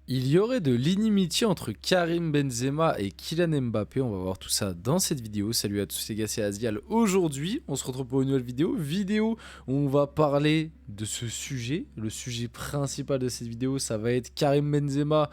Il y aurait de l'inimitié entre Karim Benzema et Kylian Mbappé. On va voir tout ça dans cette vidéo. Salut à tous les gars, c'est Asvial. Aujourd'hui, on se retrouve pour une nouvelle vidéo où on va parler de ce sujet. Le sujet principal de cette vidéo, ça va être Karim Benzema.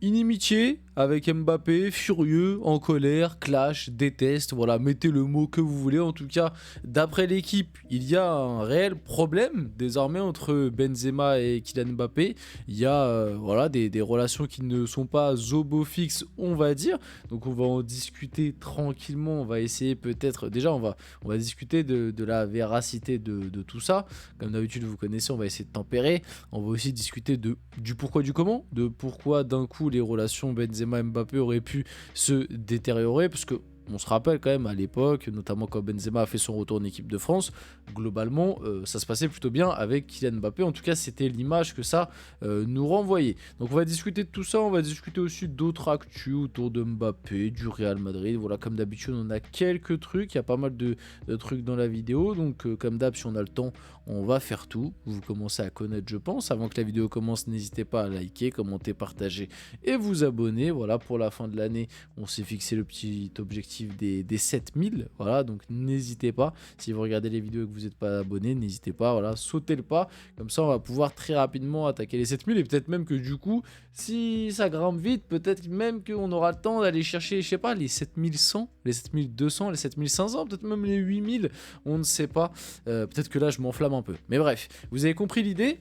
Inimitié avec Mbappé, furieux, en colère, clash, déteste, voilà, mettez le mot que vous voulez. En tout cas, d'après l'équipe, il y a un réel problème désormais entre Benzema et Kylian Mbappé. Il y a voilà, des relations qui ne sont pas zobo-fixes, on va dire. Donc on va en discuter tranquillement, on va essayer peut-être... Déjà, on va discuter de la véracité de tout ça. Comme d'habitude, vous connaissez, on va essayer de tempérer. On va aussi discuter du pourquoi du comment, de pourquoi d'un coup les relations Benzema-Mbappé auraient pu se détériorer, parce que on se rappelle quand même à l'époque, notamment quand Benzema a fait son retour en équipe de France, globalement ça se passait plutôt bien avec Kylian Mbappé. En tout cas, c'était l'image que ça nous renvoyait. Donc on va discuter de tout ça, on va discuter aussi d'autres actus autour de Mbappé, du Real Madrid. Voilà, comme d'habitude, on a quelques trucs, il y a pas mal de trucs dans la vidéo. Donc comme d'hab, si on a le temps, on va faire tout. Vous commencez à connaître, je pense. Avant que la vidéo commence, n'hésitez pas à liker, commenter, partager et vous abonner. Voilà, pour la fin de l'année, on s'est fixé le petit objectif des 7000, voilà, donc n'hésitez pas, si vous regardez les vidéos et que vous n'êtes pas abonné, n'hésitez pas, voilà, sautez le pas, comme ça on va pouvoir très rapidement attaquer les 7000, et peut-être même que du coup, si ça grimpe vite, peut-être même qu'on aura le temps d'aller chercher, je sais pas, les 7100, les 7200, les 7500, peut-être même les 8000, on ne sait pas, peut-être que là je m'enflamme un peu, mais bref, vous avez compris l'idée.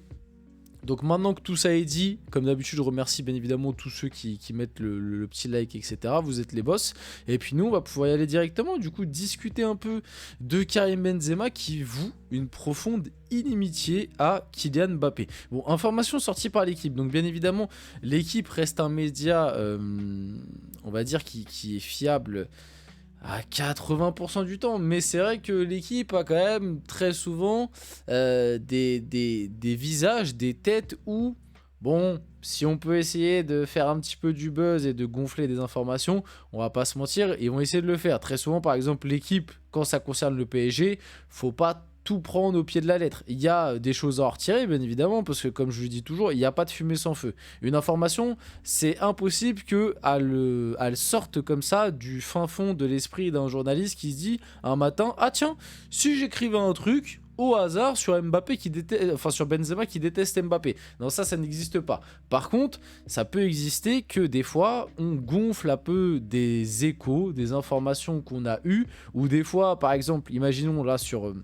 Donc maintenant que tout ça est dit, comme d'habitude, je remercie bien évidemment tous ceux qui mettent le petit like, etc. Vous êtes les boss. Et puis nous, on va pouvoir y aller directement. Du coup, discuter un peu de Karim Benzema qui voue une profonde inimitié à Kylian Mbappé. Bon, information sortie par l'équipe. Donc bien évidemment, l'équipe reste un média, on va dire, qui est fiable à 80% du temps, mais c'est vrai que l'équipe a quand même très souvent des visages, des têtes où, bon, si on peut essayer de faire un petit peu du buzz et de gonfler des informations, on va pas se mentir, ils vont essayer de le faire. Très souvent, par exemple, l'équipe, quand ça concerne le PSG, faut pas tout prendre au pied de la lettre. Il y a des choses à en retirer, bien évidemment, parce que comme je le dis toujours, il n'y a pas de fumée sans feu. Une information, c'est impossible qu'elle sorte comme ça du fin fond de l'esprit d'un journaliste qui se dit un matin, ah tiens, si j'écrivais un truc au hasard sur Mbappé qui déteste, enfin sur Benzema qui déteste Mbappé. Non, ça n'existe pas. Par contre, ça peut exister que des fois, on gonfle un peu des échos, des informations qu'on a eues, ou des fois, par exemple, imaginons là sur...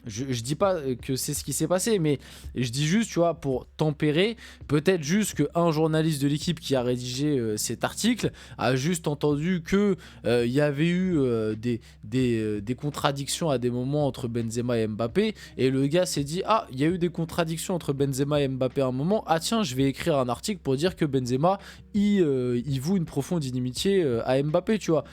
Je dis pas que c'est ce qui s'est passé, mais je dis juste, tu vois, pour tempérer, peut-être juste qu'un journaliste de l'équipe qui a rédigé cet article a juste entendu que il y avait eu des contradictions à des moments entre Benzema et Mbappé, et le gars s'est dit, ah, il y a eu des contradictions entre Benzema et Mbappé à un moment, ah tiens, je vais écrire un article pour dire que Benzema, il voue une profonde inimitié à Mbappé, tu vois,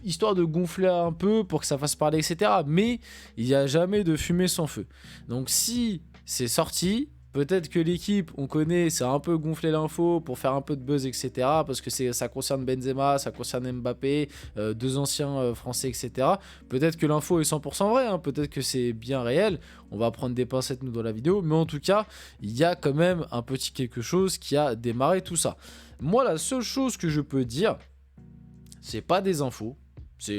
histoire de gonfler un peu pour que ça fasse parler, etc. Mais il n'y a jamais de fumée sans feu. Donc si c'est sorti, peut-être que l'équipe, on connaît, c'est un peu gonflé l'info pour faire un peu de buzz, etc. Parce que ça concerne Benzema, ça concerne Mbappé, deux anciens Français, etc. Peut-être que l'info est 100% vraie, hein, peut-être que c'est bien réel. On va prendre des pincettes, nous, dans la vidéo. Mais en tout cas, il y a quand même un petit quelque chose qui a démarré tout ça. Moi, la seule chose que je peux dire, c'est pas des infos.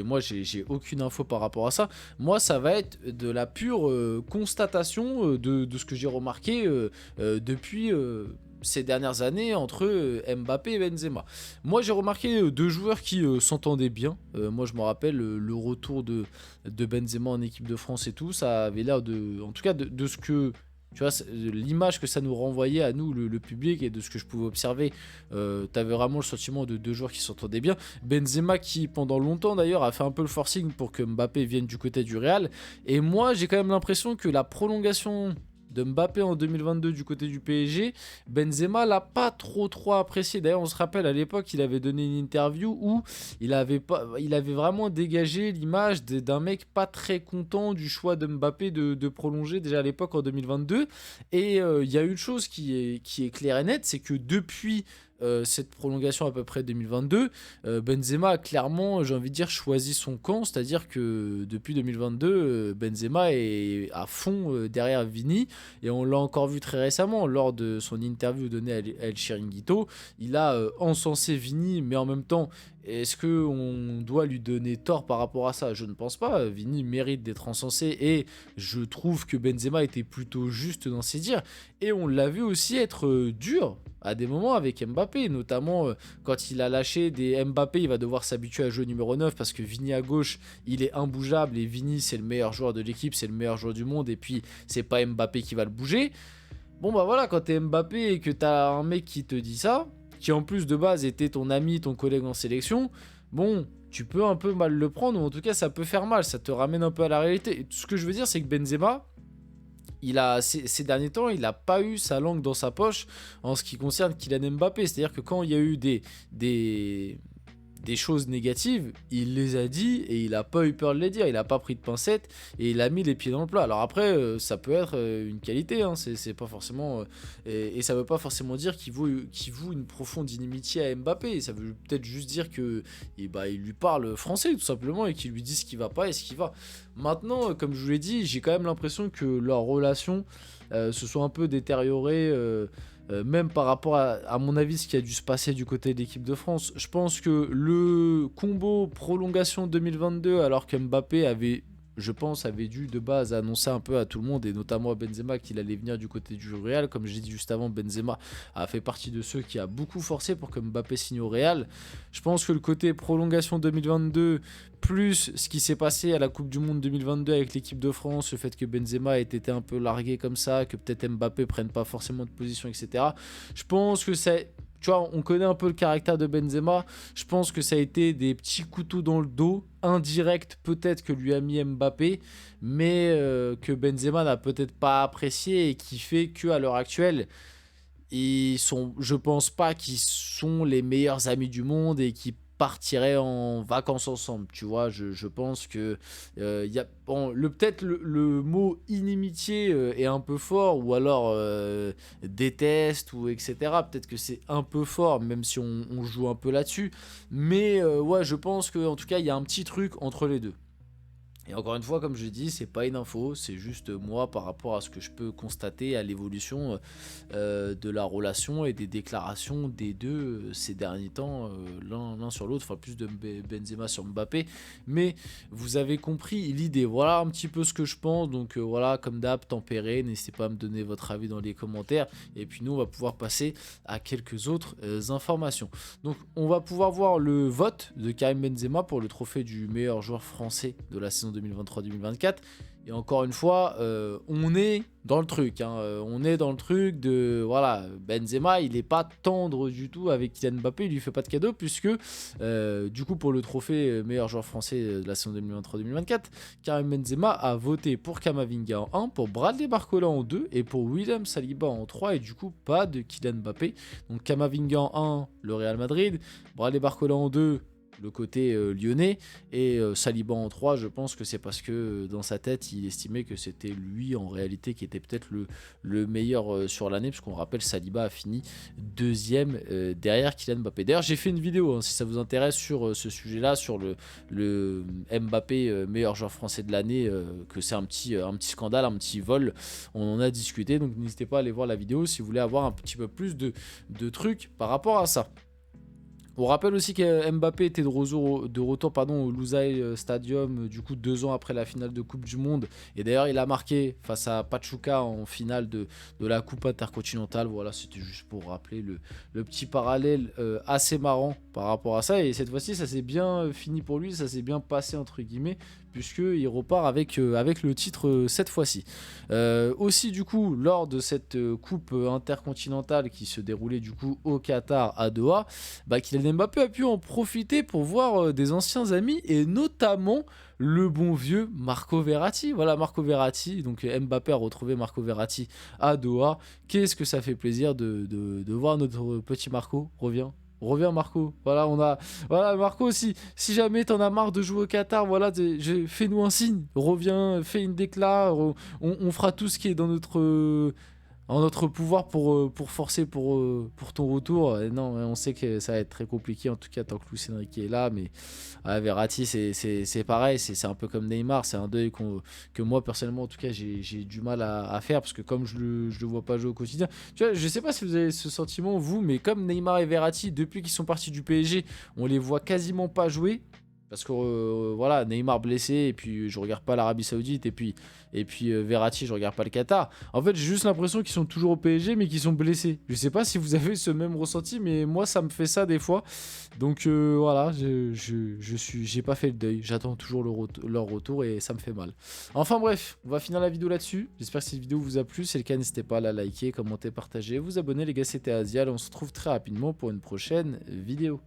Moi, j'ai aucune info par rapport à ça. Moi, ça va être de la pure constatation de ce que j'ai remarqué depuis ces dernières années entre Mbappé et Benzema. Moi, j'ai remarqué deux joueurs qui s'entendaient bien. Moi, je me rappelle le retour de Benzema en équipe de France et tout. Ça avait l'air de... En tout cas, de ce que... Tu vois, l'image que ça nous renvoyait à nous, le public, et de ce que je pouvais observer, t'avais vraiment le sentiment de deux joueurs qui s'entendaient bien. Benzema qui, pendant longtemps d'ailleurs, a fait un peu le forcing pour que Mbappé vienne du côté du Real. Et moi, j'ai quand même l'impression que la prolongation de Mbappé en 2022 du côté du PSG, Benzema l'a pas trop apprécié. D'ailleurs, on se rappelle, à l'époque, il avait donné une interview où il avait vraiment dégagé l'image d'un mec pas très content du choix de Mbappé de prolonger déjà à l'époque en 2022. Et il y a une chose qui est claire et nette, c'est que depuis cette prolongation à peu près 2022, Benzema a clairement, j'ai envie de dire, choisi son camp, c'est-à-dire que depuis 2022, Benzema est à fond derrière Vini, et on l'a encore vu très récemment lors de son interview donnée à El Chiringuito. Il a encensé Vini, mais en même temps, est-ce qu'on doit lui donner tort par rapport à ça? Je ne pense pas. Vini mérite d'être encensé et je trouve que Benzema était plutôt juste dans ses dires. Et on l'a vu aussi être dur à des moments avec Mbappé, notamment quand il a lâché des Mbappé, il va devoir s'habituer à jouer numéro 9 parce que Vini à gauche, il est imbougeable et Vini c'est le meilleur joueur de l'équipe, c'est le meilleur joueur du monde et puis c'est pas Mbappé qui va le bouger. Bon bah voilà, quand t'es Mbappé et que t'as un mec qui te dit ça, qui en plus de base était ton ami, ton collègue en sélection, bon, tu peux un peu mal le prendre, ou en tout cas ça peut faire mal, ça te ramène un peu à la réalité. Et tout ce que je veux dire, c'est que Benzema, ces derniers temps, il n'a pas eu sa langue dans sa poche en ce qui concerne Kylian Mbappé. C'est-à-dire que quand il y a eu des choses négatives, il les a dit et il n'a pas eu peur de les dire, il n'a pas pris de pincettes et il a mis les pieds dans le plat. Alors après, ça peut être une qualité, hein, c'est pas forcément, et ça veut pas forcément dire qu'il voue une profonde inimitié à Mbappé, ça veut peut-être juste dire que il lui parle français tout simplement et qu'il lui dit ce qui va pas et ce qui va. Maintenant, comme je vous l'ai dit, j'ai quand même l'impression que leur relation se soit un peu détériorée. Même par rapport à mon avis, ce qui a dû se passer du côté de l'équipe de France. Je pense que le combo prolongation 2022, alors que Mbappé avait, je pense, avait dû de base annoncer un peu à tout le monde, et notamment à Benzema, qu'il allait venir du côté du Real. Comme j'ai dit juste avant, Benzema a fait partie de ceux qui a beaucoup forcé pour que Mbappé signe au Real. Je pense que le côté prolongation 2022, plus ce qui s'est passé à la Coupe du Monde 2022 avec l'équipe de France, le fait que Benzema ait été un peu largué comme ça, que peut-être Mbappé prenne pas forcément de position, etc. Je pense que c'est... Tu vois, on connaît un peu le caractère de Benzema. Je pense que ça a été des petits couteaux dans le dos, indirects peut-être que lui a mis Mbappé, mais que Benzema n'a peut-être pas apprécié et qui fait qu'à l'heure actuelle, je pense pas qu'ils sont les meilleurs amis du monde et qui partiraient en vacances ensemble, tu vois. Je pense que bon, peut-être le mot inimitié est un peu fort, ou alors déteste, ou etc. Peut-être que c'est un peu fort, même si on joue un peu là-dessus, mais ouais, je pense qu'en tout cas il y a un petit truc entre les deux. Et encore une fois, comme je l'ai dit, c'est pas une info, c'est juste moi par rapport à ce que je peux constater à l'évolution de la relation et des déclarations des deux ces derniers temps, l'un sur l'autre, enfin plus de Benzema sur Mbappé. Mais vous avez compris l'idée, voilà un petit peu ce que je pense. Donc voilà, comme d'hab, tempéré, n'hésitez pas à me donner votre avis dans les commentaires. Et puis nous, on va pouvoir passer à quelques autres informations. Donc on va pouvoir voir le vote de Karim Benzema pour le trophée du meilleur joueur français de la saison 2023-2024. Et encore une fois, on est dans le truc, hein, on est dans le truc de, voilà, Benzema, il n'est pas tendre du tout avec Kylian Mbappé, il lui fait pas de cadeau, puisque du coup pour le trophée meilleur joueur français de la saison 2023-2024, Karim Benzema a voté pour Camavinga en 1, pour Bradley Barcola en 2 et pour William Saliba en 3, et du coup pas de Kylian Mbappé. Donc Camavinga en 1, le Real Madrid, Bradley Barcola en 2, le côté lyonnais, et Saliba en 3, je pense que c'est parce que dans sa tête il estimait que c'était lui en réalité qui était peut-être le meilleur sur l'année, puisqu'on rappelle Saliba a fini deuxième derrière Kylian Mbappé. D'ailleurs j'ai fait une vidéo, hein, si ça vous intéresse, sur ce sujet là, sur le Mbappé meilleur joueur français de l'année, que c'est un petit scandale, un petit vol, on en a discuté, donc n'hésitez pas à aller voir la vidéo si vous voulez avoir un petit peu plus de trucs par rapport à ça. On rappelle aussi que Mbappé était de retour au Lusail Stadium, du coup 2 ans après la finale de Coupe du Monde. Et d'ailleurs il a marqué face à Pachuca en finale de la Coupe Intercontinentale. Voilà, c'était juste pour rappeler le petit parallèle assez marrant par rapport à ça. Et cette fois-ci ça s'est bien fini pour lui, ça s'est bien passé entre guillemets, puisqu'il repart avec le titre cette fois-ci. Aussi du coup, lors de cette coupe intercontinentale qui se déroulait du coup au Qatar, à Doha, Kylian Mbappé a pu en profiter pour voir des anciens amis, et notamment le bon vieux Marco Verratti. Voilà, Marco Verratti, donc Mbappé a retrouvé Marco Verratti à Doha. Qu'est-ce que ça fait plaisir de voir notre petit Marco. Reviens Marco, voilà Marco, si jamais t'en as marre de jouer au Qatar, voilà, fais-nous un signe, reviens, fais une déclat, on fera tout ce qui est dans notre en notre pouvoir pour forcer pour ton retour. Non, on sait que ça va être très compliqué, en tout cas tant que Luis Enrique est là, mais Verratti c'est pareil, c'est un peu comme Neymar, c'est un deuil que moi personnellement en tout cas j'ai du mal à faire, parce que comme je le vois pas jouer au quotidien, tu vois, je sais pas si vous avez ce sentiment vous, mais comme Neymar et Verratti, depuis qu'ils sont partis du PSG, on les voit quasiment pas jouer. Parce que voilà, Neymar blessé, et puis je regarde pas l'Arabie Saoudite, et puis Verratti, je regarde pas le Qatar. En fait, j'ai juste l'impression qu'ils sont toujours au PSG, mais qu'ils sont blessés. Je sais pas si vous avez ce même ressenti, mais moi, ça me fait ça des fois. Donc voilà, j'ai pas fait le deuil. J'attends toujours leur retour, et ça me fait mal. Enfin bref, on va finir la vidéo là-dessus. J'espère que cette vidéo vous a plu. Si c'est le cas, n'hésitez pas à la liker, commenter, partager, vous abonner. Les gars, c'était Azial. On se retrouve très rapidement pour une prochaine vidéo.